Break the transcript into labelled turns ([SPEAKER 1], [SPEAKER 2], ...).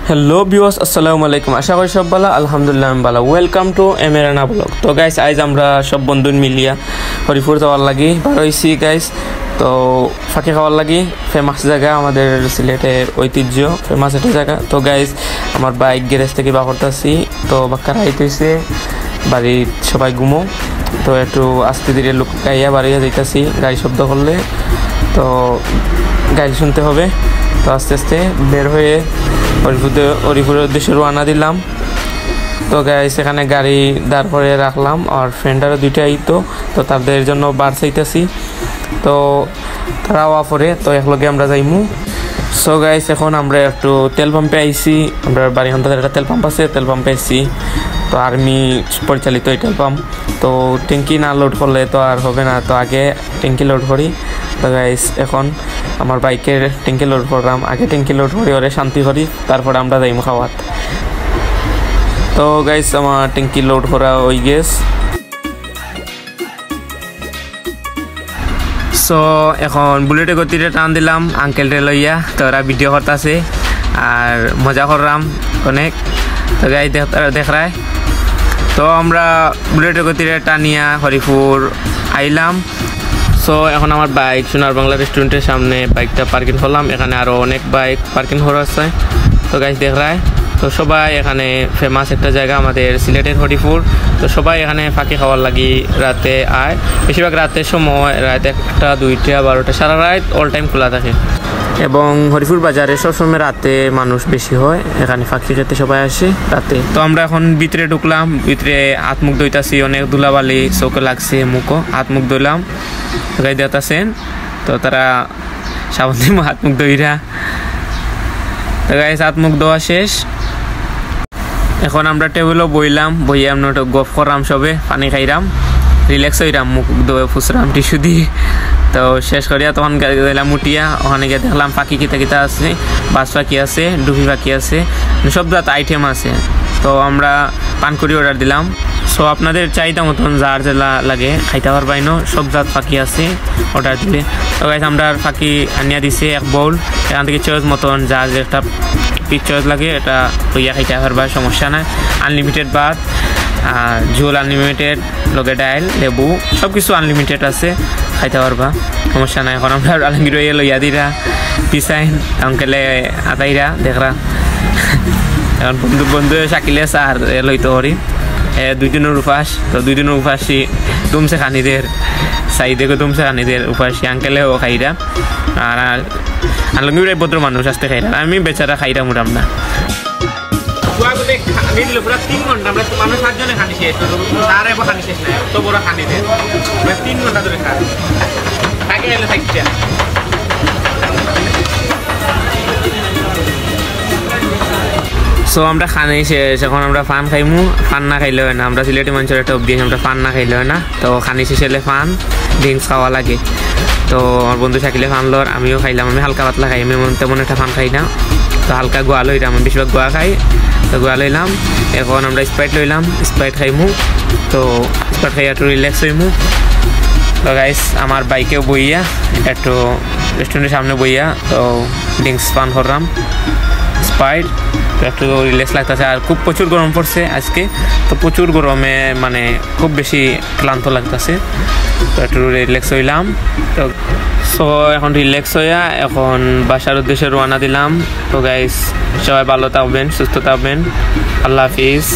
[SPEAKER 1] Hello viewers, আসসালামু আলাইকুম। আশা করি সব ভালো, আলহামদুলিল্লাহ আমি ভালো। ওয়েলকাম টু এমেরানা ব্লগ। তো গাইস, আজ আমরা সব বন্ধু মিলিয়া হরিপুর যাওয়ার লাগি বার হইছি গাইস। তো ফাঁকি খাওয়ার লাগি ফেমাস জায়গা, আমাদের সিলেটের ঐতিহ্য ফেমাস একটা জায়গা। তো গাইস, আমার বাইক গ্যারেজ থেকে বা করতেছি, তো বাক্কা রাইট হয়েছে, বাড়ির সবাই ঘুমো। তো একটু আস্তে ধীরে লোক গাইয়া বাড়িয়ে যাইতেছি, গাড়ি শব্দ করলে তো গাড়ি শুনতে হবে। তো আস্তে আস্তে বের হয়ে হরিপুরের উদ্দেশ্যে রওনা দিলাম। তো গাইস, এখানে গাড়ি দাঁড় করে রাখলাম, আর ফ্রেন্ডারও দুইটাই তো তাদের জন্য বার চাইতেছি। তো তারাও পরে তো একলগে আমরা যাইমু। সো গাইস, এখন আমরা একটু তেল পাম্পে আইছি। আমরা বাড়ি হান্তাতে একটা তেল পাম্প আছে, তেল পাম্পে আইছি। তো আর্মি পরিচালিত এই তেল পাম্প। তো ট্যাঙ্কি না লোড করলে তো আর হবে না, তো আগে ট্যাঙ্কি লোড করি। তো গাইস, এখন আমার বাইকের ট্যাঙ্কি লোড করলাম, আগে ট্যাঙ্কি লোড করি ওরে শান্তি করি, তারপরে আমরা যাইমু খাওয়াত। তো গাইস, আমার ট্যাঙ্কি লোড করা হয়ে গেছে। সো এখন বুলেটে গতিতে টান দিলাম আঙ্কেলটে লইয়া, তো ওরা ভিডিও করতেছে আর মজা করলাম অনেক। তো গাইস দেখায়, তো আমরা বুলেটের গতিতে টানিয়া হরিপুর আইলাম। সো এখন আমার বাইক সোনার বাংলা রেস্টুরেন্টের সামনে বাইকটা পার্কিং করলাম। এখানে আরও অনেক বাইক পার্কিং করা আছে। তো গাইস দেখায়, তো সবাই এখানে ফেমাস একটা জায়গা আমাদের সিলেটের হরিপুর। তো সবাই এখানে ফাঁকি খাওয়ার লাগি রাতে আয়, বেশিরভাগ রাতের সময়, রাত 1টা 2টা 12টা সারা রাত অল টাইম খোলা থাকে। এবং হরিপুর বাজারে সবসময় রাতে মানুষ বেশি হয়, এখানে ফাঁকি খেতে সবাই আসে রাতে। তো আমরা এখন ভিতরে ঢুকলাম, ভিতরে হাত মুখ ধুইতাছি, অনেক ধুলাবালি চোখে লাগছে, মুখও হাত মুখ ধুইলাম। গাই দিতেছেন, তো তারা সাবান দিয়ে হাত মুখ ধুইরা। তো গাইস, হাত মুখ ধোয়া শেষ। এখন আমরা টেবিলও বইলাম, বইয়ে আমরা গপ করলাম, সবে পানি খাইলাম, রিল্যাক্স হইলাম, মুখ ধোয়ে ফুসরাম টিস্যু দিয়ে। তো শেষ করিয়া তখন গেলাম উঠিয়া, ওখানে গিয়ে দেখলাম পাখি কিতা আছে, বাস পাখি আছে, ডুবি পাখি আছে, সব জাত আইটেম আছে। তো আমরা পানকুড়ি অর্ডার দিলাম। সো আপনাদের চাহিদা মতন যার জেলা লাগে খাইতে পারবাইনো, সব জাত পাখি আছে অর্ডার দিলে। তো গাইস, আমরা পাখি আনিয়া দিছে এক বাউল, এখান থেকে চয়েস মতন যার যেটা পিক চয়েস লাগে এটা লইয়া খাইতে পারবা, সমস্যা নাই। আনলিমিটেড ভাত আর ঝোল আনলিমিটেড, লগে ডাইল, লেবু, সব কিছু আনলিমিটেড আছে, খাইতে পারবা, সমস্যা নাই। এখন আমরা আলমগীর লইয়া দিরা পিসাইন আঙ্কেলে আতাইরা দেখরা। এখন বন্ধু শাকিলে সার লইতে করি 2 দিনের উপাস। তো 2 দিনের উপাসী তুমছে খানিদের সাইদেকে, তুমছে খানিদের উপাসী আঙ্কেলেও খাইরা। আর আলমগীর ভদ্র মানুষ আসতে খাইরা, আমি বেচারা খাইরা মুরাম না। 3 ঘন্টা আমরা মানুষ 7 জনে খানি শেষ, তার এবার খানি শেষ নাই, তো বড় খানি দেয় 3 ঘন্টা ধরে খান তাকে এলে থাকছে। সো আমরা খানাই শেষ, এখন আমরা ফান খাইমু। ফান না খাইলে হয় না, আমরা সিলেটি মানুষের একটা অভ্যাস, আমরা ফান না খাইলে হয় না। তো খানি শেষ হলে ফান ড্রিঙ্কস খাওয়া লাগে। তো আমার বন্ধু শাকিলে ফান লর, আমিও খাইলাম। আমি হালকা পাতলা খাই, আমি তেমন একটা ফান খাই না। তো হালকা গোয়া লইলাম, আমি বেশিরভাগ গোয়া খাই, তো গোয়া লইলাম। এখন আমরা স্প্রাইট লইলাম, স্প্রাইট খাইমু। তো স্প্রাইট খাই একটু রিল্যাক্স হইমু। তো গাইস, আমার বাইকেও বইয়া একটু রেস্টুরেন্টের সামনে বইয়া তো ড্রিঙ্কস পান করলাম, স্প্রাইট, একটু রিল্যাক্স লাগতেছে। আর খুব প্রচুর গরম পড়ছে আজকে, তো প্রচুর গরমে মানে খুব বেশি ক্লান্ত লাগতেছে, তো একটু রিল্যাক্স হইলাম। তো সো এখন রিল্যাক্স হইয়া এখন বাসার উদ্দেশ্যে রওনা দিলাম। তো গাইস, সবাই ভালো থাকবেন, সুস্থ থাকবেন, আল্লাহ হাফিজ।